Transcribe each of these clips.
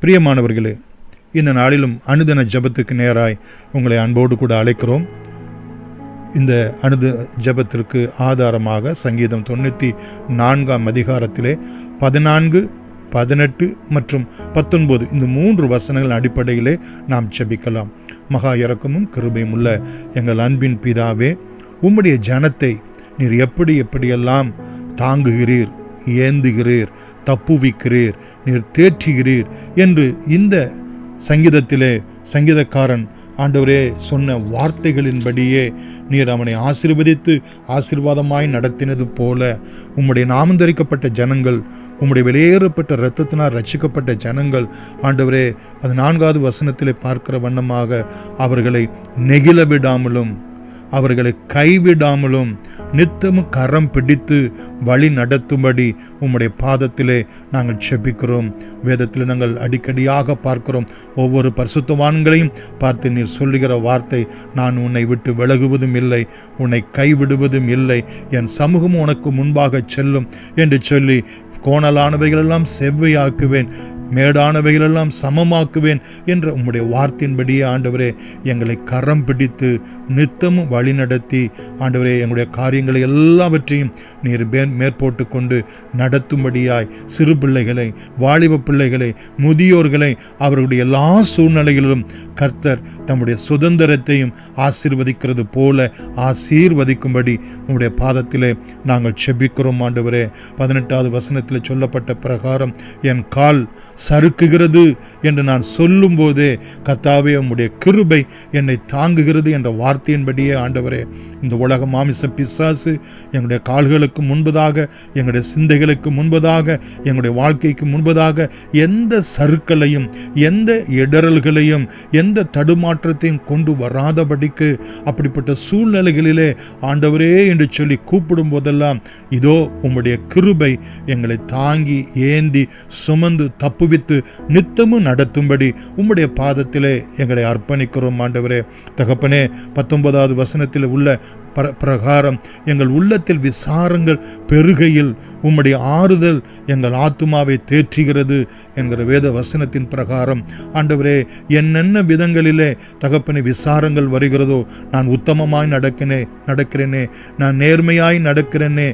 பிரியமானவர்களே, இந்த நாளிலும் அனுதின ஜெபத்துக்கு நேராய் உங்களை அன்போடு கூட அழைக்கிறோம். இந்த அனுத ஜெபத்திற்கு ஆதாரமாக சங்கீதம் 94 அதிகாரத்திலே 14, 18 மற்றும் 19 இந்த 3 வசனங்கள் அடிப்படையிலே நாம் ஜெபிக்கலாம். மகா இரக்கமும் கிருபையும் உள்ள எங்கள் அன்பின் பிதாவே, உம்முடைய ஜனத்தை நீர் எப்படியெல்லாம் தாங்குகிறீர், ஏந்துகிறீர், தப்புவிக்கிறீர், நீர் தேற்றுகிறீர் என்று இந்த சங்கீதத்திலே சங்கீதக்காரன் ஆண்டவரே சொன்ன வார்த்தைகளின்படியே நீர் அவனை ஆசீர்வதித்து ஆசீர்வாதமாய் நடத்தினது போல உம்முடைய நாமந்தரிக்கப்பட்ட ஜனங்கள், உம்முடைய வெளியேறப்பட்ட இரத்தத்தினால் ரட்சிக்கப்பட்ட ஜனங்கள் ஆண்டவரே 14வது வசனத்திலே பார்க்கிற வண்ணமாக அவர்களை நெகிழ விடாமலும் அவர்களை கைவிடாமலும் நித்தமும் கரம் பிடித்து வழி நடத்தும்படி உம்முடைய பாதத்திலே நாங்கள் செபிக்கிறோம். வேதத்தில் நாங்கள் அடிக்கடியாக பார்க்கிறோம். ஒவ்வொரு பரிசுத்தவான்களையும் பார்த்து நீர் சொல்லுகிற வார்த்தை, நான் உன்னை விட்டு விலகுவதும் இல்லை, உன்னை கைவிடுவதும் இல்லை, என் சமூகம் உனக்கு முன்பாக செல்லும் என்று சொல்லி கோணலானவைகளெல்லாம் செவ்வையாக்குவேன், மேடானவைகளெல்லாம் சமமாக்குவேன் என்ற உம்முடைய வார்த்தையின்படியே ஆண்டவரே எங்களை கரம் பிடித்து நித்தமும் வழி நடத்தி ஆண்டவரே எங்களுடைய காரியங்களை எல்லாவற்றையும் நீர் மேற்போட்டு கொண்டு நடத்தும்படியாய் சிறு பிள்ளைகளை, வாலிப பிள்ளைகளை, முதியோர்களை அவர்களுடைய எல்லா சூழ்நிலைகளிலும் கர்த்தர் தம்முடைய சுதந்திரத்தையும் ஆசீர்வதிக்கிறது போல ஆசீர்வதிக்கும்படி உம்முடைய பாதத்திலே நாங்கள் செபிக்கிறோம். ஆண்டவரே 18வது வசனத்தில் சொல்லப்பட்ட பிரகாரம் என் கால் சறுக்குகிறது என்று நான் சொல்லும் போதே கர்த்தாவே உம்முடைய கிருபை என்னை தாங்குகிறது என்ற வார்த்தையின்படியே ஆண்டவரே இந்த உலக மாமிச பிசாசு எங்களுடைய கால்களுக்கு முன்பதாக, எங்களுடைய சிந்தைகளுக்கு முன்பதாக, எங்களுடைய வாழ்க்கைக்கு முன்பதாக எந்த சறுக்கலையும், எந்த இடறல்களையும், எந்த தடுமாற்றத்தையும் கொண்டு வராதபடிக்கு அப்படிப்பட்ட சூழ்நிலைகளிலே ஆண்டவரே என்று சொல்லி கூப்பிடும் போதெல்லாம் இதோ உம்முடைய கிருபை எங்களை தாங்கி ஏந்தி சுமந்து தப்புவித்து நித்தமும் நடத்தும்படி உம்முடைய பாதத்திலே எங்களை அர்ப்பணிக்கிறோம். ஆண்டவரே தகப்பனே 19வது வசனத்தில் உள்ள பிரகாரம் எங்கள் உள்ளத்தில் விசாரங்கள் பெருகையில் உம்முடைய ஆறுதல் எங்கள் ஆத்துமாவை தேற்றுகிறது என்கிற வேத வசனத்தின் பிரகாரம் ஆண்டவரே என்னென்ன விதங்களிலே தகப்பனே விசாரங்கள் வருகிறதோ, நான் உத்தமமாய் நடக்கிறேனே, நான் நேர்மையாய் நடக்கிறேனே,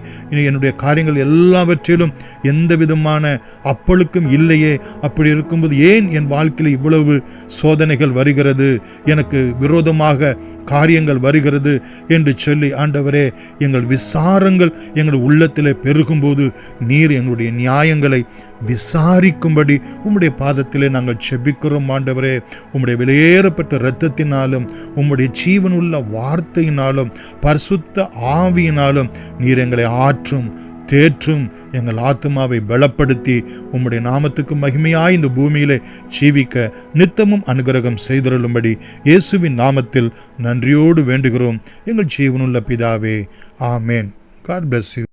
என்னுடைய காரியங்கள் எல்லாவற்றிலும் எந்த விதமான அப்பழுக்கும் இல்லையே, அப்படி இருக்கும்போது ஏன் என் வாழ்க்கையில் இவ்வளவு சோதனைகள் வருகிறது, எனக்கு விரோதமாக காரியங்கள் வருகிறது என்று சொல்லி ஆண்டவரே எங்கள் விசாரங்கள் எங்கள் உள்ளத்திலே பெருகும்போது நீர் எங்களுடைய நியாயங்களை விசாரிக்கும்படி உம்முடைய பாதத்திலே நாங்கள் செபிக்கிறோம். ஆண்டவரே உம்முடைய வெளியேறப்பட்ட இரத்தத்தினாலும் உம்முடைய ஜீவனுள்ள வார்த்தையினாலும் பரிசுத்த ஆவியினாலும் நீர் எங்களை ஆற்றும் தேற்றும் எங்கள் ஆத்துமாவை பலப்படுத்தி உம்முடைய நாமத்துக்கு மகிமையாய் இந்த பூமியிலே ஜீவிக்க நித்தமும் அனுகிரகம் செய்தருளும்படி இயேசுவின் நாமத்தில் நன்றியோடு வேண்டுகிறோம் எங்கள் ஜீவனுள்ள பிதாவே. ஆமேன். God bless you.